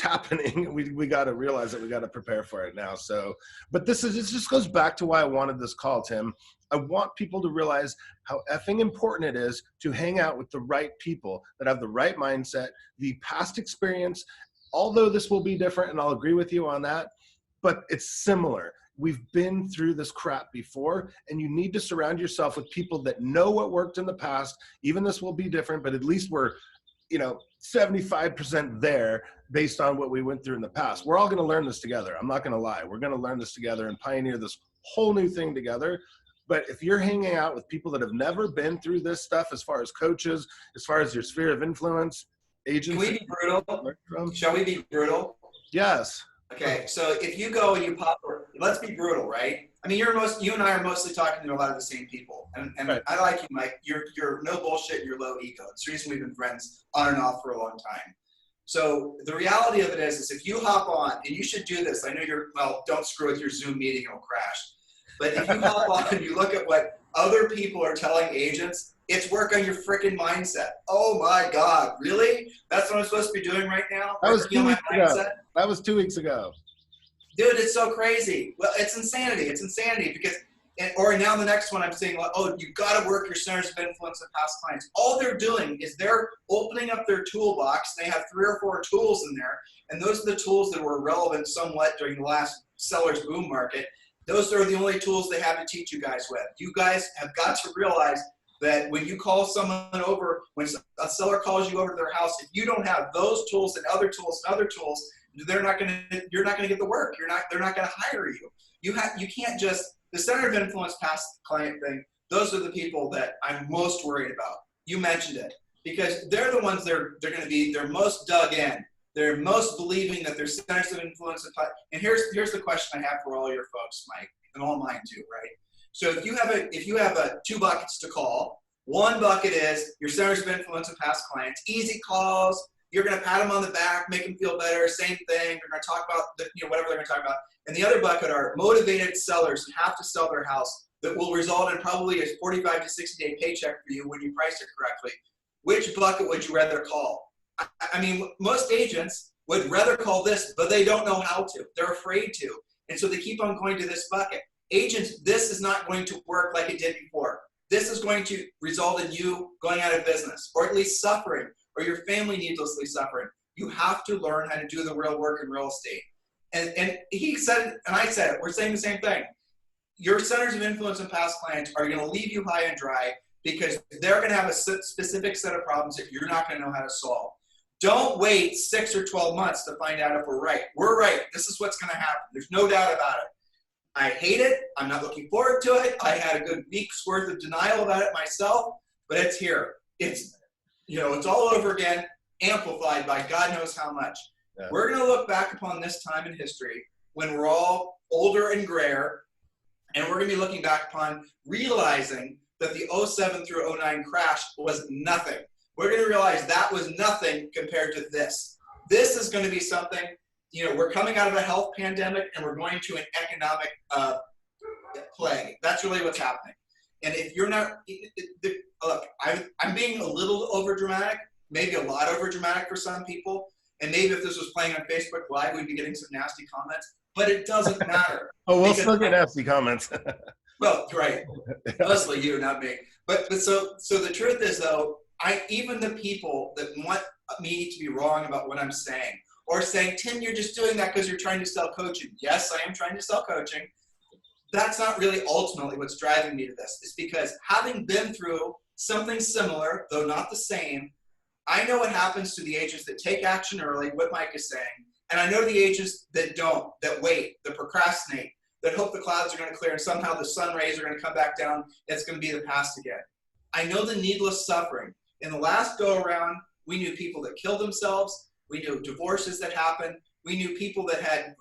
happening. We got to realize that we got to prepare for it now. So, but it just goes back to why I wanted this call, Tim. I want people to realize how effing important it is to hang out with the right people that have the right mindset, the past experience, although this will be different, and I'll agree with you on that, but it's similar. We've been through this crap before, and you need to surround yourself with people that know what worked in the past. Even this will be different, but at least we're 75% there based on what we went through in the past. We're all going to learn this together. I'm not going to lie. We're going to learn this together and pioneer this whole new thing together. But if you're hanging out with people that have never been through this stuff, as far as coaches, as far as your sphere of influence, agents. Can we be brutal? Shall we be brutal? Yes. Okay, so if you go and you pop, let's be brutal, right? I mean, you and I are mostly talking to a lot of the same people, and right. I like you, Mike. You're no bullshit. You're low ego. It's the reason we've been friends on and off for a long time. So the reality of it is if you hop on, and you should do this. I know don't screw with your Zoom meeting; it'll crash. But if you hop on and you look at what other people are telling agents, it's work on your freaking mindset. Oh my God, really? That's what I'm supposed to be doing right now? That was 2 weeks ago. That was 2 weeks ago. Dude, it's so crazy. Well, it's insanity. It's insanity because, or now the next one I'm saying, you got to work your centers of influence with past clients. All they're doing is they're opening up their toolbox. They have 3 or 4 tools in there, and those are the tools that were relevant somewhat during the last seller's boom market. Those are the only tools they have to teach you guys with. You guys have got to realize that when you call someone over, when a seller calls you over to their house, if you don't have those tools and other tools and other tools, you're not going to get the work. They're not going to hire you. You can't just, the center of influence past client thing, those are the people that I'm most worried about. You mentioned it, because they're the ones they're most dug in. They're most believing that they're centers of influence. And here's the question I have for all your folks, Mike, and all mine too, right? So if you have two buckets to call, one bucket is your centers of influence and past clients, easy calls. You're going to pat them on the back, make them feel better. Same thing. You're going to talk about whatever they're going to talk about. And the other bucket are motivated sellers who have to sell their house that will result in probably a 45 to 60-day paycheck for you when you price it correctly. Which bucket would you rather call? I mean, most agents would rather call this, but they don't know how to. They're afraid to. And so they keep on going to this bucket. Agents, this is not going to work like it did before. This is going to result in you going out of business, or at least suffering, or your family needlessly suffering. You have to learn how to do the real work in real estate. And he said it, and I said it. We're saying the same thing. Your centers of influence and past clients are going to leave you high and dry because they're going to have a specific set of problems that you're not going to know how to solve. Don't wait 6 or 12 months to find out if we're right. We're right. This is what's going to happen. There's no doubt about it. I hate it. I'm not looking forward to it. I had a good week's worth of denial about it myself, but it's here. It's all over again, amplified by God knows how much. Yeah. We're going to look back upon this time in history when we're all older and grayer, and we're going to be looking back upon realizing that the 07 through 09 crash was nothing. We're going to realize that was nothing compared to this. This is going to be something. We're coming out of a health pandemic and we're going to an economic plague. That's really what's happening. And if you're not, look, I'm being a little overdramatic, maybe a lot overdramatic for some people. And maybe if this was playing on Facebook Live, we'd be getting some nasty comments, but it doesn't matter. We'll still get nasty comments. Well, right. Mostly you, not me. But so the truth is though, even the people that want me to be wrong about what I'm saying, or saying, Tim, you're just doing that because you're trying to sell coaching. Yes, I am trying to sell coaching. That's not really ultimately what's driving me to this. It's because having been through something similar, though not the same, I know what happens to the agents that take action early, what Mike is saying, and I know the agents that don't, that wait, that procrastinate, that hope the clouds are going to clear and somehow the sun rays are going to come back down. It's going to be the past again. I know the needless suffering. In the last go-around, we knew people that killed themselves. We knew divorces that happened. We knew people that had,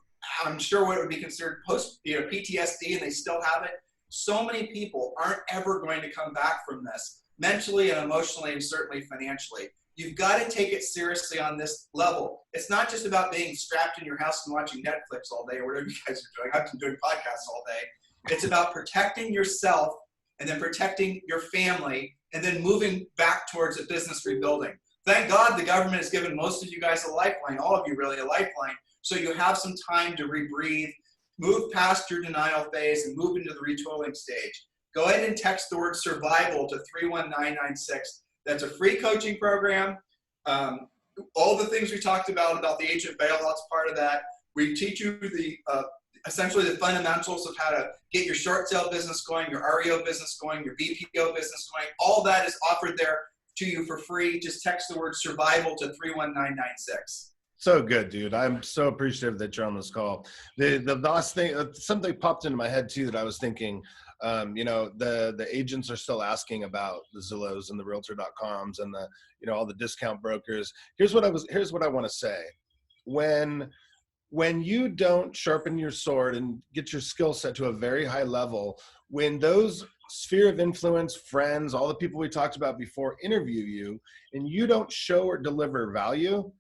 I'm sure what would be considered PTSD, and they still have it. So many people aren't ever going to come back from this, mentally and emotionally and certainly financially. You've got to take it seriously on this level. It's not just about being strapped in your house and watching Netflix all day or whatever you guys are doing. I've been doing podcasts all day. It's about protecting yourself and then protecting your family and then moving back towards a business rebuilding. Thank God the government has given most of you guys a lifeline, all of you really a lifeline, so you have some time to rebreathe, move past your denial phase, and move into the retooling stage. Go ahead and text the word survival to 31996. That's a free coaching program. All the things we talked about the agent bailout's part of that. We teach you essentially the fundamentals of how to get your short sale business going, your REO business going, your BPO business going. All that is offered there to you for free. Just text the word survival to 31996. So good, dude. I'm so appreciative that you're on this call. The last thing, something popped into my head too that I was thinking, the agents are still asking about the Zillows and the realtor.coms and all the discount brokers. Here's what I want to say. When you don't sharpen your sword and get your skill set to a very high level, when those sphere of influence, friends, all the people we talked about before interview you, and you don't show or deliver value,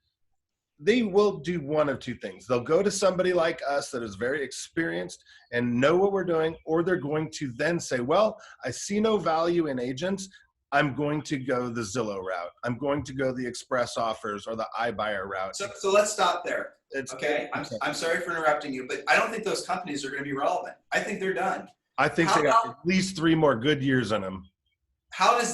they will do one of two things. They'll go to somebody like us that is very experienced and know what we're doing, or they're going to then say, well, I see no value in agents. I'm going to go the Zillow route. I'm going to go the express offers or the iBuyer route. So let's stop there. Okay. I'm sorry for interrupting you, but I don't think those companies are going to be relevant. I think they're done. I think they got at least 3 more good years on them. Why did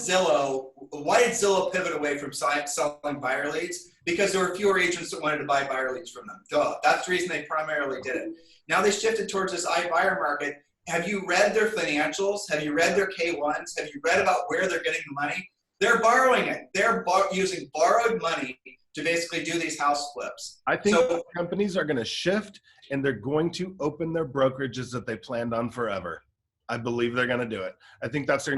Zillow pivot away from selling buyer leads? Because there were fewer agents that wanted to buy buyer leads from them. Duh. That's the reason they primarily did it. Now they shifted towards this iBuyer market have you read their financials? Have you read their K1s? Have you read about where they're getting the money? They're borrowing it. They're using borrowed money to basically do these house flips. I think companies are going to shift, and they're going to open their brokerages that they planned on forever. I believe they're going to do it. I think that's their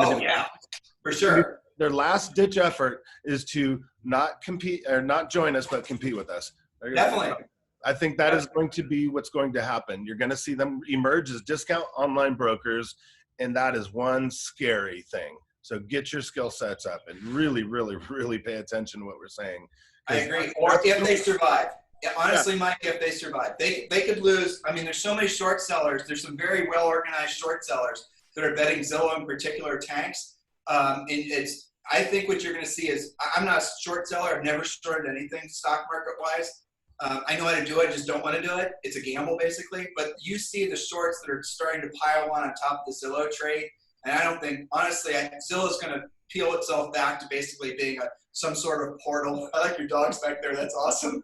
for sure. Their last ditch effort is to not compete or not join us, but compete with us. Definitely. I think that is going to be what's going to happen. You're going to see them emerge as discount online brokers, and that is one scary thing. So get your skill sets up and really, really, really pay attention to what we're saying. I agree. Or if they survive. Yeah, honestly, Mike, if they survive, they could lose. I mean, there's so many short sellers. There's some very well-organized short sellers that are betting Zillow in particular tanks. I think what you're going to see is, I'm not a short seller. I've never shorted anything stock market-wise. I know how to do it, just don't want to do it. It's a gamble, basically. But you see the shorts that are starting to pile on top of the Zillow trade. And I don't think, honestly, Zillow is going to peel itself back to basically being some sort of portal. I like your dogs back there. That's awesome.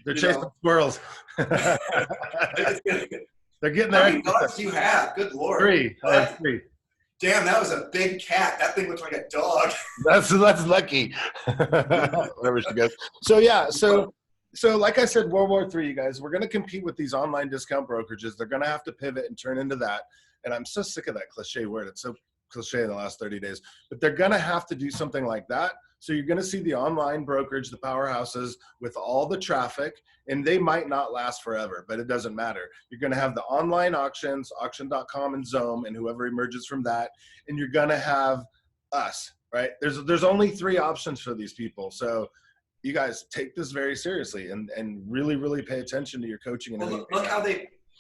They're chasing squirrels. They're getting there. How many dogs do you have? Good Lord. 3. I have 3. Damn, that was a big cat. That thing looks like a dog. That's lucky. Whatever she goes. So like I said, World War III, you guys, we're going to compete with these online discount brokerages. They're going to have to pivot and turn into that. And I'm so sick of that cliche word. It's so cliche in the last 30 days. But they're going to have to do something like that. So you're going to see the online brokerage, the powerhouses with all the traffic, and they might not last forever, but it doesn't matter. You're going to have the online auctions, auction.com and Zome, and whoever emerges from that. And you're going to have us, right? There's only 3 options for these people. So you guys take this very seriously and really, really pay attention to your coaching. And look how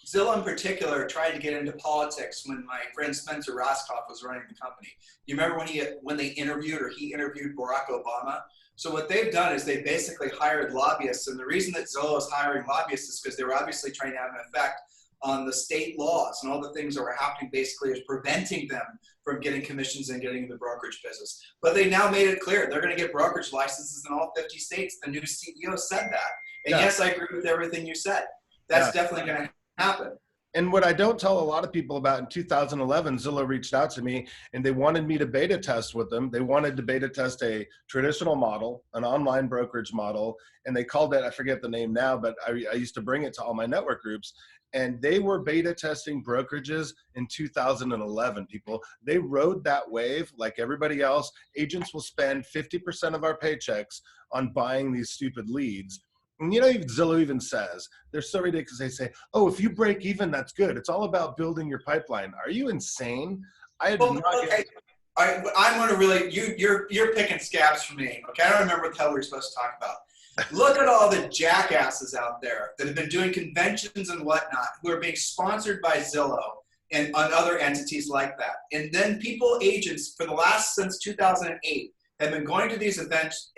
Zillow in particular tried to get into politics when my friend Spencer Roscoff was running the company. You remember when they interviewed he interviewed Barack Obama? So what they've done is they basically hired lobbyists. And the reason that Zillow is hiring lobbyists is because they were obviously trying to have an effect on the state laws and all the things that were happening basically is preventing them from getting commissions and getting into the brokerage business. But they now made it clear they're going to get brokerage licenses in all 50 states. The new CEO said that. And yes, I agree with everything you said. That's definitely going to happen. And what I don't tell a lot of people about, in 2011, Zillow reached out to me and they wanted me to beta test with them. They wanted to beta test a traditional model, an online brokerage model, and they called it, I forget the name now, but I used to bring it to all my network groups. And they were beta testing brokerages in 2011, people. They rode that wave like everybody else. Agents will spend 50% of our paychecks on buying these stupid leads. And Zillow even says, they're so ridiculous. They say, oh, if you break even, that's good. It's all about building your pipeline. Are you insane? I'm going to really, you're picking scabs for me. Okay, I don't remember what the hell we were supposed to talk about. Look at all the jackasses out there that have been doing conventions and whatnot, who are being sponsored by Zillow and on other entities like that. And then agents, for the last, since 2008, have been going to these events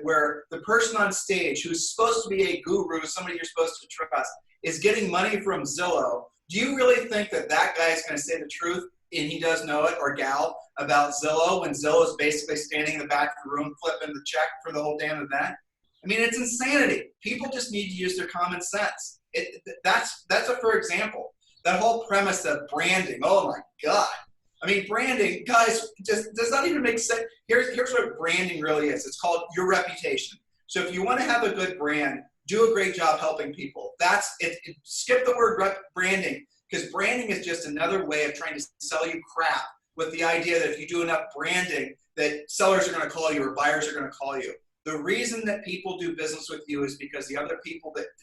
where the person on stage who's supposed to be a guru, somebody you're supposed to trust, is getting money from Zillow. Do you really think that guy is going to say the truth, and he does know it, or gal, about Zillow, when Zillow is basically standing in the back of the room flipping the check for the whole damn event? I mean, it's insanity. People just need to use their common sense. For example, that whole premise of branding. Oh my God. I mean, branding, guys, just does not even make sense. Here's what branding really is. It's called your reputation. So if you want to have a good brand, do a great job helping people. That's it. Skip the word branding, because branding is just another way of trying to sell you crap with the idea that if you do enough branding, that sellers are going to call you or buyers are going to call you. The reason that people do business with you is because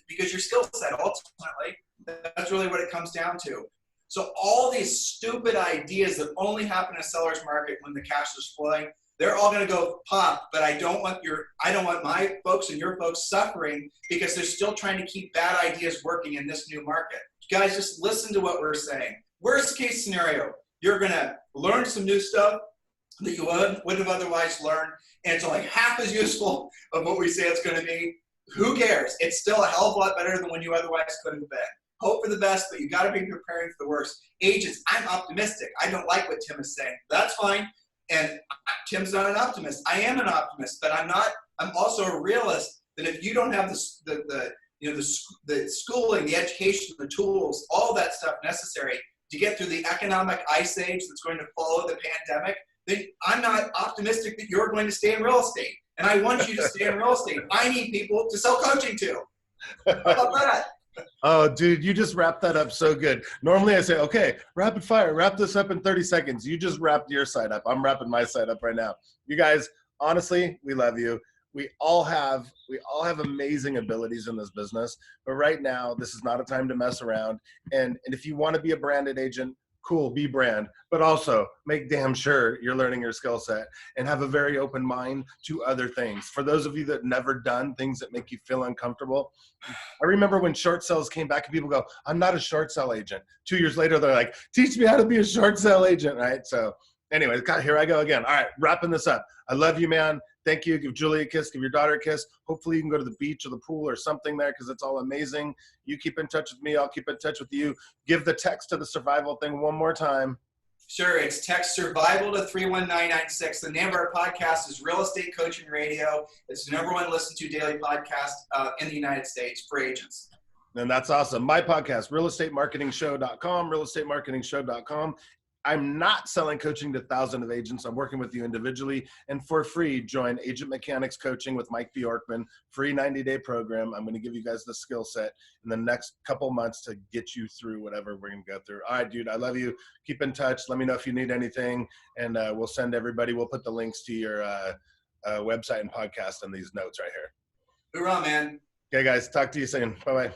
because your skill set, ultimately, that's really what it comes down to. So all these stupid ideas that only happen in a seller's market when the cash is flowing, they're all going to go pop. But I don't want my folks and your folks suffering because they're still trying to keep bad ideas working in this new market. Guys, just listen to what we're saying. Worst case scenario, you're going to learn some new stuff that you wouldn't have otherwise learned, and it's only half as useful of what we say it's going to be. Who cares? It's still a hell of a lot better than when you otherwise could have been. Hope for the best, but you got to be preparing for the worst. Agents, I'm optimistic. I don't like what Tim is saying. That's fine. And Tim's not an optimist. I am an optimist, but I'm not. I'm also a realist. That if you don't have the schooling, the education, the tools, all that stuff necessary to get through the economic ice age that's going to follow the pandemic, then I'm not optimistic that you're going to stay in real estate. And I want you to stay in real estate. I need people to sell coaching to. How about that? Oh, dude, you just wrapped that up so good. Normally I say, okay, rapid fire, wrap this up in 30 seconds. You just wrapped your side up. I'm wrapping my side up right now. You guys, honestly, we love you. We all have amazing abilities in this business, but right now, this is not a time to mess around. And if you want to be a branded agent, cool, be brand, but also make damn sure you're learning your skill set and have a very open mind to other things. For those of you that never done things that make you feel uncomfortable, I remember when short sales came back and people go, I'm not a short sale agent. 2 years later, they're like, teach me how to be a short sale agent, right? So anyway, here I go again. All right, wrapping this up. I love you, man. Thank you. Give Julie a kiss. Give your daughter a kiss. Hopefully you can go to the beach or the pool or something there because it's all amazing. You keep in touch with me. I'll keep in touch with you. Give the text to the survival thing one more time. Sure. It's text survival to 31996. The name of our podcast is Real Estate Coaching Radio. It's the #1 listened to daily podcast in the United States for agents. And that's awesome. My podcast, realestatemarketingshow.com, realestatemarketingshow.com. I'm not selling coaching to thousands of agents. I'm working with you individually and for free. Join Agent Mechanics Coaching with Mike Bjorkman, free 90-day program. I'm going to give you guys the skill set in the next couple months to get you through whatever we're going to go through. All right, dude, I love you. Keep in touch. Let me know if you need anything, and we'll send everybody. We'll put the links to your website and podcast in these notes right here. Hoorah, man. Okay, guys, talk to you soon. Bye-bye.